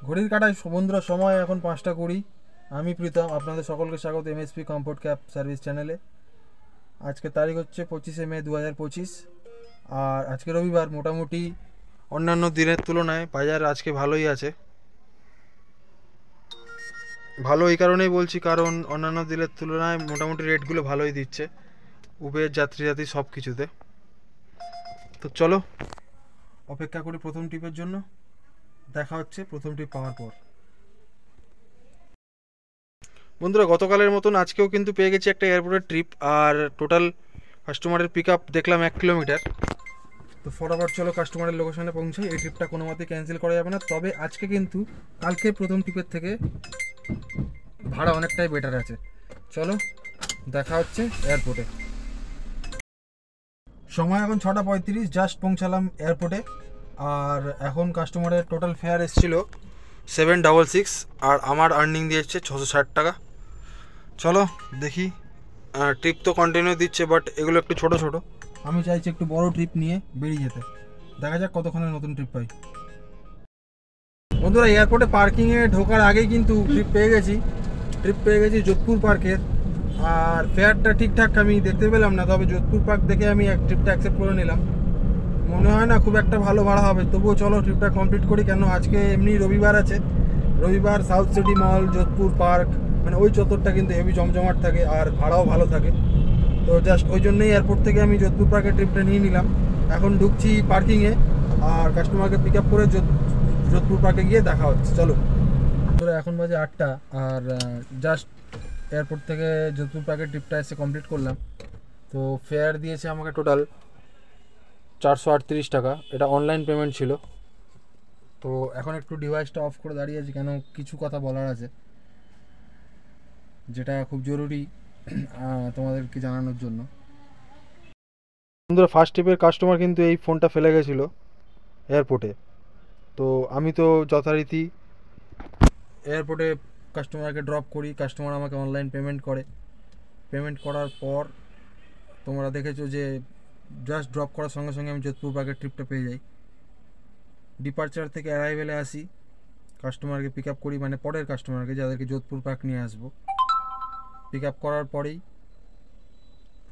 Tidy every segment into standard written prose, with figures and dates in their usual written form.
ঘড়ির কাঁটায় বন্ধুরা সময় এখন 5টা 20। আমি প্রীতম, আপনাদের সকলকে স্বাগত এমএসপি কমফোর্ট ক্যাব সার্ভিস চ্যানেলে। আজকে তারিখ হচ্ছে 25শে মে 2025, আর আজকে রবিবার। মোটামুটি অন্যান্য দিনের তুলনায় বাজার আজকে ভালোই আছে। ভালো এই কারণেই বলছি, কারণ অন্যান্য দিনের তুলনায় মোটামুটি রেটগুলো ভালোই দিচ্ছে উবের, যাত্রী সব কিছুতে। তো চলো অপেক্ষা করি প্রথম ট্রিপের জন্য। দেখা হচ্ছে প্রথম ট্রিপ পাওয়ার পর। বন্ধুরা, গতকালের মতন আজকেও কিন্তু পেয়ে গেছি একটা এয়ারপোর্টের ট্রিপ, আর টোটাল কাস্টমারের পিক আপ দেখলাম 1 কিলোমিটার। তো ফটাফট চলো কাস্টমারের লোকেশনে পৌঁছাই। এই ট্রিপটা কোনো মতে ক্যান্সেল করা যাবে না, তবে আজকে কিন্তু কালকে প্রথম ট্রিপের থেকে ভাড়া অনেকটাই বেটার আছে। চলো দেখা হচ্ছে এয়ারপোর্টে। সময় এখন 6টা 35, জাস্ট পৌঁছালাম এয়ারপোর্টে। আর এখন কাস্টমারের টোটাল ফেয়ার এসেছিল 766, আর আমার আর্নিং দিয়েছে 660 টাকা। চলো দেখি। ট্রিপ তো কন্টিনিউ দিচ্ছে, বাট এগুলো একটু ছোট ছোট। আমি চাইছি একটু বড় ট্রিপ নিয়ে বেরিয়ে যেতে। দেখা যাক কতক্ষণে নতুন ট্রিপ পাই। বন্ধুরা, এয়ারপোর্টে পার্কিংয়ে ঢোকার আগেই কিন্তু ট্রিপ পেয়ে গেছি যোধপুর পার্কের। আর ফেয়ারটা ঠিকঠাক আমি দেখতে পেলাম না, তবে যোধপুর পার্ক দেখে আমি ট্রিপটা অ্যাকসেপ্ট করে নিলাম। মনে হয় না খুব একটা ভালো ভাড়া হবে, তবুও চলো ট্রিপটা কমপ্লিট করি। কেন আজকে এমনি রবিবার আছে। রবিবার সাউথ সিটি মল, যোধপুর পার্ক, মানে ওই চত্বরটা কিন্তু হেভি জমজমাট থাকে, আর ভাড়াও ভালো থাকে। তো জাস্ট ওই জন্যই এয়ারপোর্ট থেকে আমি যোধপুর পার্কের ট্রিপটা নিয়ে নিলাম। এখন ঢুকছি পার্কিংয়ে, আর কাস্টমারকে পিক আপ করে যোধপুর পার্কে গিয়ে দেখা হচ্ছে। চলো। তো এখন বাজে 8টা, আর জাস্ট এয়ারপোর্ট থেকে যোধপুর পার্কের ট্রিপটা এসে কমপ্লিট করলাম। তো ফেয়ার দিয়েছে আমাকে টোটাল 438 টাকা। এটা অনলাইন পেমেন্ট ছিল। তো এখন একটু ডিভাইসটা অফ করে দাঁড়িয়ে আছি, কেন কিছু কথা বলার আছে, যেটা খুব জরুরি তোমাদেরকে জানানোর জন্য। বন্ধুরা, ফার্স্ট ট্রিপের কাস্টমার কিন্তু এই ফোনটা ফেলে গেছিলো এয়ারপোর্টে। তো আমি তো যথারীতি এয়ারপোর্টে কাস্টমারকে ড্রপ করি, কাস্টমার আমাকে অনলাইন পেমেন্ট করে। পেমেন্ট করার পর তোমরা দেখেছো যে জাস্ট ড্রপ করার সঙ্গে সঙ্গে আমি যোধপুর পার্কের ট্রিপটা পেয়ে যাই। ডিপার্চার থেকে অ্যারাইভেলে আসি, কাস্টমারকে পিক আপ করি, মানে পরের কাস্টমারকে যাদেরকে যোধপুর পার্ক নিয়ে আসবো। পিক আপ করার পরেই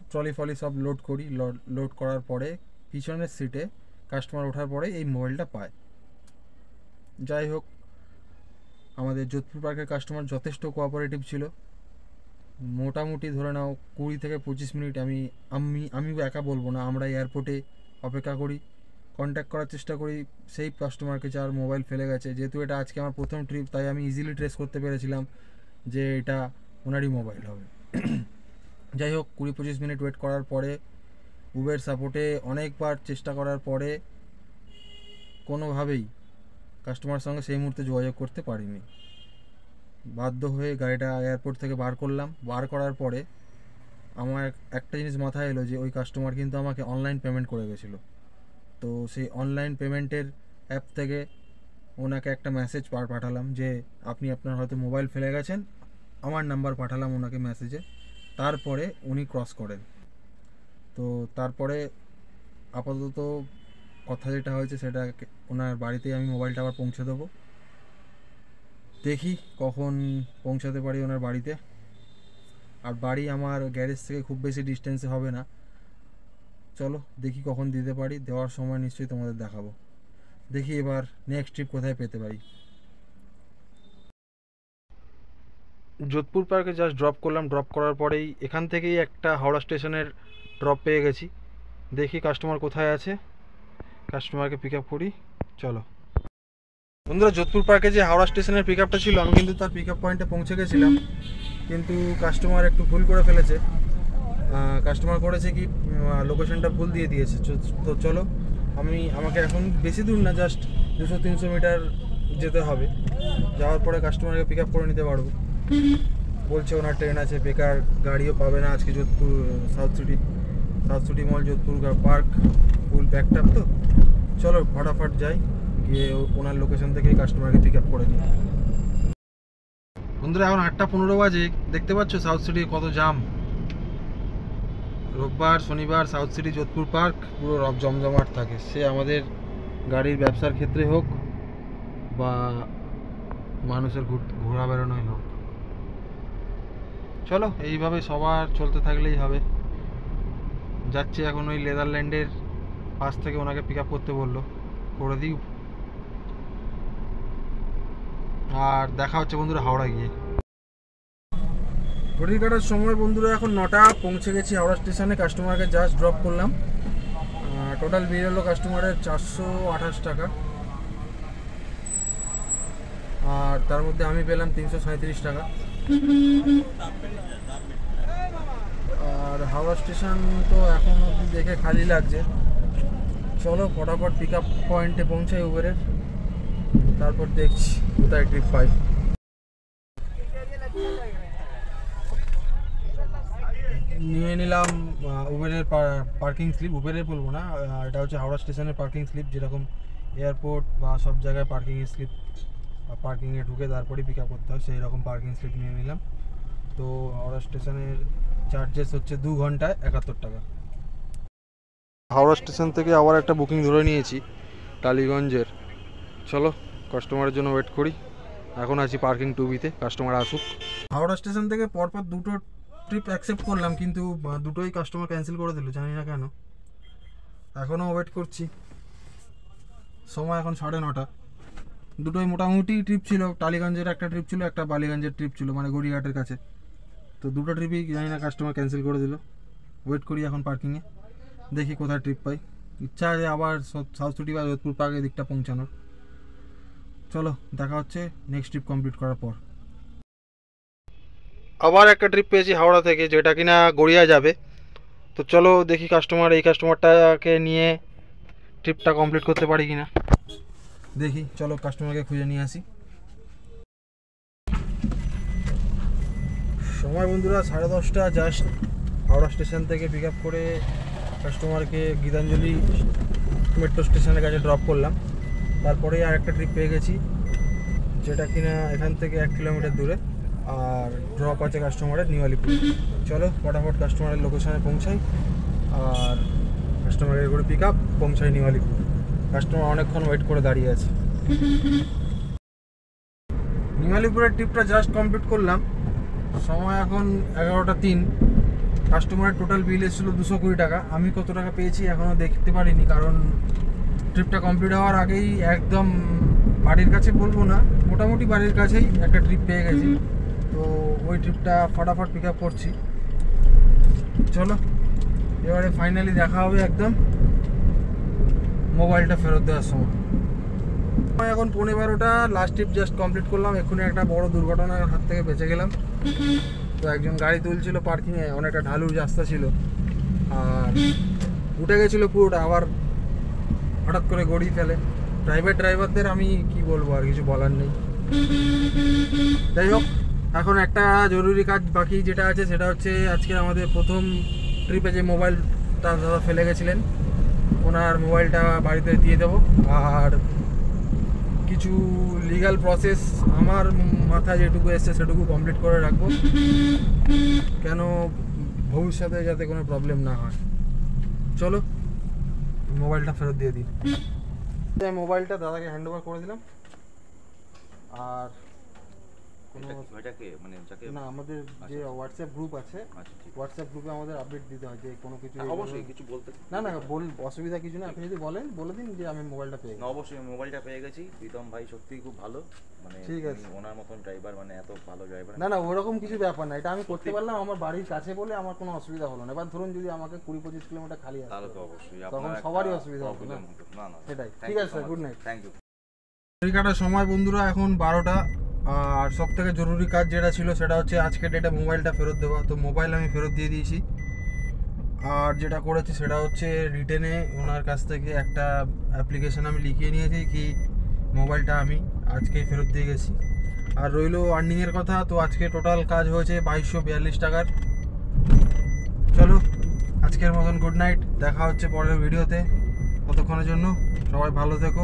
ট্রলি ফলি সব লোড করি। লোড করার পরে পিছনের সিটে কাস্টমার ওঠার পরে এই মোবাইলটা পায়। যাই হোক, আমাদের যোধপুর পার্কের কাস্টমার যথেষ্ট কোঅপারেটিভ ছিল। মোটামুটি ধরে নাও 20 থেকে 25 মিনিট আমি আমি একা বলবো না, আমরা এয়ারপোর্টে অপেক্ষা করি, কন্ট্যাক্ট করার চেষ্টা করি সেই কাস্টমারকে যার মোবাইল ফেলে গেছে। যেহেতু এটা আজকে আমার প্রথম ট্রিপ, তাই আমি ইজিলি ট্রেস করতে পেরেছিলাম যে এটা ওনারই মোবাইল হবে। যাই হোক, 20-25 মিনিট ওয়েট করার পরে উবের সাপোর্টে অনেকবার চেষ্টা করার পরে কোনোভাবেই কাস্টমারের সঙ্গে সেই মুহূর্তে যোগাযোগ করতে পারিনি। বাধ্য হয়ে গাড়িটা এয়ারপোর্ট থেকে বার করলাম। বার করার পরে আমার একটা জিনিস মাথায় এলো যে ওই কাস্টমার কিন্তু আমাকে অনলাইন পেমেন্ট করে গেছিলো। তো সেই অনলাইন পেমেন্টের অ্যাপ থেকে ওনাকে একটা মেসেজ পাঠালাম যে আপনি আপনার হয়তো মোবাইল ফেলে গেছেন। আমার নাম্বার পাঠালাম ওনাকে মেসেজে। তারপরে উনি ক্রস করেন। তো তারপরে আপাতত কথা যেটা হয়েছে সেটা, ওনার বাড়িতেই আমি মোবাইলটা আবার পৌঁছে দেবো। দেখি কখন পৌঁছাতে পারি ওনার বাড়িতে। আর বাড়ি আমার গ্যারেজ থেকে খুব বেশি ডিস্টেন্সে হবে না। চলো দেখি কখন দিতে পারি। দেওয়ার সময় নিশ্চয়ই তোমাদের দেখাবো। দেখি এবার নেক্সট ট্রিপ কোথায় পেতে পারি। যোধপুর পার্কে জাস্ট ড্রপ করলাম। ড্রপ করার পরেই এখান থেকেই একটা হাওড়া স্টেশনের ড্রপ পেয়ে গেছি। দেখি কাস্টমার কোথায় আছে, কাস্টমারকে পিক আপ করি। চলো বন্ধুরা, যোধপুর পার্কে যে হাওড়া স্টেশনের পিক আপটা ছিল, আমি কিন্তু তার পিক আপ পয়েন্টে পৌঁছে গেছিলাম, কিন্তু কাস্টমার একটু ভুল করে ফেলেছে। কাস্টমার করেছে কি, লোকেশনটা ভুল দিয়ে দিয়েছে। তো চলো, আমাকে এখন বেশি দূর না, জাস্ট 200-300 মিটার যেতে হবে। যাওয়ার পরে কাস্টমারকে পিক আপ করে নিতে পারবো। বলছে ওনার ট্রেন আছে, বেকার গাড়িও পাবে না আজকে। যোধপুর সাউথ সিটি মল, যোধপুর পার্ক ফুল প্যাকড আপ। তো চলো ফটাফট যাই, গিয়ে ওনার লোকেশন থেকেই কাস্টমারকে পিক আপ করে নিই। বন্ধুরা, এখন 8টা 15 বাজে। দেখতে পাচ্ছ সাউথ সিটি কত জাম। রোববার শনিবার সাউথ সিটি যোধপুর পার্ক পুরো জমজমাট থাকে। সে আমাদের গাড়ির ব্যবসার ক্ষেত্রে হোক বা মানুষের ঘোরা বেরোনোই হোক। চলো এইভাবে সবার চলতে থাকলেই হবে। যাচ্ছি এখন ওই নেদারল্যান্ডের পাশ থেকে, ওনাকে পিক আপ করতে বললো, করে দিই। আর দেখা হচ্ছে বন্ধুরা হাওড়া গিয়ে। ঘড়ি কাটার সময় বন্ধুরা এখন 9টা, পৌঁছে গেছি হাওড়া স্টেশনে। কাস্টমারকে জাস্ট ড্রপ করলাম। টোটাল বিল হলো কাস্টমারের 428 টাকা, আর তার মধ্যে আমি পেলাম 337 টাকা। আর হাওড়া স্টেশন তো এখন অবধি দেখে খালি লাগছে। চলো ফটাফট পিক আপ পয়েন্টে পৌঁছাই উবেরের, তারপর দেখছি কোথায় ট্রিপ পাই। নিয়ে নিলাম উবেরের পার্কিং স্লিপ। উবেরের বলবো না, এটা হচ্ছে হাওড়া স্টেশনের পার্কিং স্লিপ, যেরকম এয়ারপোর্ট বা সব জায়গায় পার্কিংয়ের স্লিপ, পার্কিংয়ে ঢুকে তারপরেই পিক আপ করতে হয়, সেই রকম পার্কিং স্লিপ নিয়ে নিলাম। তো হাওড়া স্টেশনের চার্জেস হচ্ছে 2 ঘন্টায় 71 টাকা। হাওড়া স্টেশন থেকে আবার একটা বুকিং ধরে নিয়েছি টালিগঞ্জের। চলো কাস্টমারের জন্য ওয়েট করি। এখন আছি পার্কিং 2B-তে, কাস্টমার আসুক। হাওড়া স্টেশন থেকে পরপর 2টো ট্রিপ অ্যাকসেপ্ট করলাম, কিন্তু দুটোই কাস্টমার ক্যান্সেল করে দিল, জানি না কেন। এখনও ওয়েট করছি। সময় এখন 9:30। দুটোই মোটামুটি ট্রিপ ছিল। টালিগঞ্জের একটা ট্রিপ ছিল, একটা বালিগঞ্জের ট্রিপ ছিল, মানে গড়িয়াহাটের কাছে। তো দুটো ট্রিপই জানি না কাস্টমার ক্যান্সেল করে দিল। ওয়েট করি এখন পার্কিংয়ে, দেখি কোথায় ট্রিপ পাই। ইচ্ছা আছে আবার সাউথ সিটি বা যোধপুর পার্ক এই দিকটা পৌঁছানোর। চলো দেখা হচ্ছে নেক্সট ট্রিপ কমপ্লিট করার পর। আবার একটা ট্রিপ পেয়েছি হাওড়া থেকে, যেটা কিনা গড়িয়া যাবে। তো চলো দেখি এই কাস্টমারটাকে নিয়ে ট্রিপটা কমপ্লিট করতে পারি কিনা দেখি। চলো কাস্টমারকে খুঁজে নিয়ে আসি। সময় বন্ধুরা 10:30। জাস্ট হাওড়া স্টেশন থেকে পিক আপ করে কাস্টমারকে গীতাঞ্জলি মেট্রো স্টেশনের কাছে ড্রপ করলাম। তারপরে আর একটা ট্রিপ পেয়ে গেছি, যেটা কিনা এখান থেকে 1 কিলোমিটার দূরে, আর ড্রপ আছে কাস্টমারের নিউ আলিপুর। চলো ফটাফট কাস্টমারের লোকেশনে পৌঁছাই, আর কাস্টমারের করে পিক আপ পৌঁছাই নিউ আলিপুর। কাস্টমার অনেকক্ষণ ওয়েট করে দাঁড়িয়ে আছে। নিউ আলিপুরের ট্রিপটা জাস্ট কমপ্লিট করলাম। সময় এখন 11:03। কাস্টমারের টোটাল বিল এসেছিলো 220 টাকা। আমি কত টাকা পেয়েছি এখনও দেখতে পারিনি, কারণ ট্রিপটা কমপ্লিট হওয়ার আগেই একদম বাড়ির কাছে বলবো না, মোটামুটি বাড়ির কাছেই একটা ট্রিপ পেয়ে গেছি। তো ওই ট্রিপটা ফটাফট পিক আপ করছি। চলো এবারে ফাইনালি দেখা হবে একদম মোবাইলটা ফেরত দেওয়ার সময়। এখন 11:15। লাস্ট ট্রিপ জাস্ট কমপ্লিট করলাম। এক্ষুনি একটা বড় দুর্ঘটনার হাত থেকে বেঁচে গেলাম। তো একজন গাড়ি তুলছিল পার্কিংয়ে, অনেকটা ঢালুর রাস্তা ছিল, আর উঠে গেছিলো পুরোটা, আবার হঠাৎ করে গড়িয়ে ফেলে। প্রাইভেট ড্রাইভারদের আমি কি বলবো, আর কিছু বলার নেই। যাই হোক, এখন একটা জরুরি কাজ বাকি যেটা আছে, সেটা হচ্ছে আজকে আমাদের প্রথম ট্রিপে যে মোবাইলটা দাদা ফেলে গেছিলেন, ওনার মোবাইলটা বাড়িতে দিয়ে দেবো। আর কিছু লিগ্যাল প্রসেস আমার মাথায় যেটুকু এসছে সেটুকু কমপ্লিট করে রাখবো, কেন ভবিষ্যতে যাতে কোনো প্রবলেম না হয়। চলো মোবাইলটা ফেরত দিয়ে দিই। মোবাইলটা দাদাকে হ্যান্ড ওভার করে দিলাম। আর না, আমাদের যে হোয়াটসঅ্যাপ গ্রুপ আছে, হোয়াটসঅ্যাপ গ্রুপে আমাদের আপডেট দিতে হয় যে কোনো কিছু। অবশ্যই কিছু বলতে না, অসুবিধা কিছু না, আপনি যদি বলেন বলে দিন যে আমি মোবাইলটা পেয়ে গেছি। অবশ্যই মোবাইলটা পেয়ে গেছি। প্রীতম ভাই সত্যিই খুব ভালো, মানে ঠিক আছে, ওনার মতন ড্রাইভার, মানে এত ভালো ড্রাইভার। না ওরকম কিছু ব্যাপার না, এটা আমি করতে পারলাম আমার বাড়ির কাছে বলে, আমার কোনো অসুবিধা হলো না। এবার ধরুন যদি আমাকে 20-25 কিলোমিটার খালি আসে, তাহলে তো অবশ্যই তখন সবারই অসুবিধা হবে না। সেটাই, ঠিক আছে sir, good night, thank you. ঘড়ি কাটার সময় বন্ধুরা এখন 12টা। আর সব থেকে জরুরি কাজ যেটা ছিল সেটা হচ্ছে আজকে ডেটে মোবাইলটা ফেরত দেওয়া। তো মোবাইল আমি ফেরত দিয়ে দিয়েছি। আর যেটা করেছি সেটা হচ্ছে রিটেনে ওনার কাছ থেকে একটা অ্যাপ্লিকেশন আমি লিখিয়ে নিয়েছি কি মোবাইলটা আমি আজকেই ফেরত দিয়ে গেছি। আর রইলো আর্নিংয়ের কথা। তো আজকে টোটাল কাজ হয়েছে 2242 টাকার। চলো আজকের মতন গুড নাইট, দেখা হচ্ছে পরের ভিডিওতে। ততক্ষণের জন্য সবাই ভালো থেকো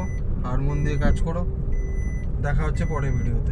আর মন দিয়ে কাজ করো। দেখা হচ্ছে পরের ভিডিওতে।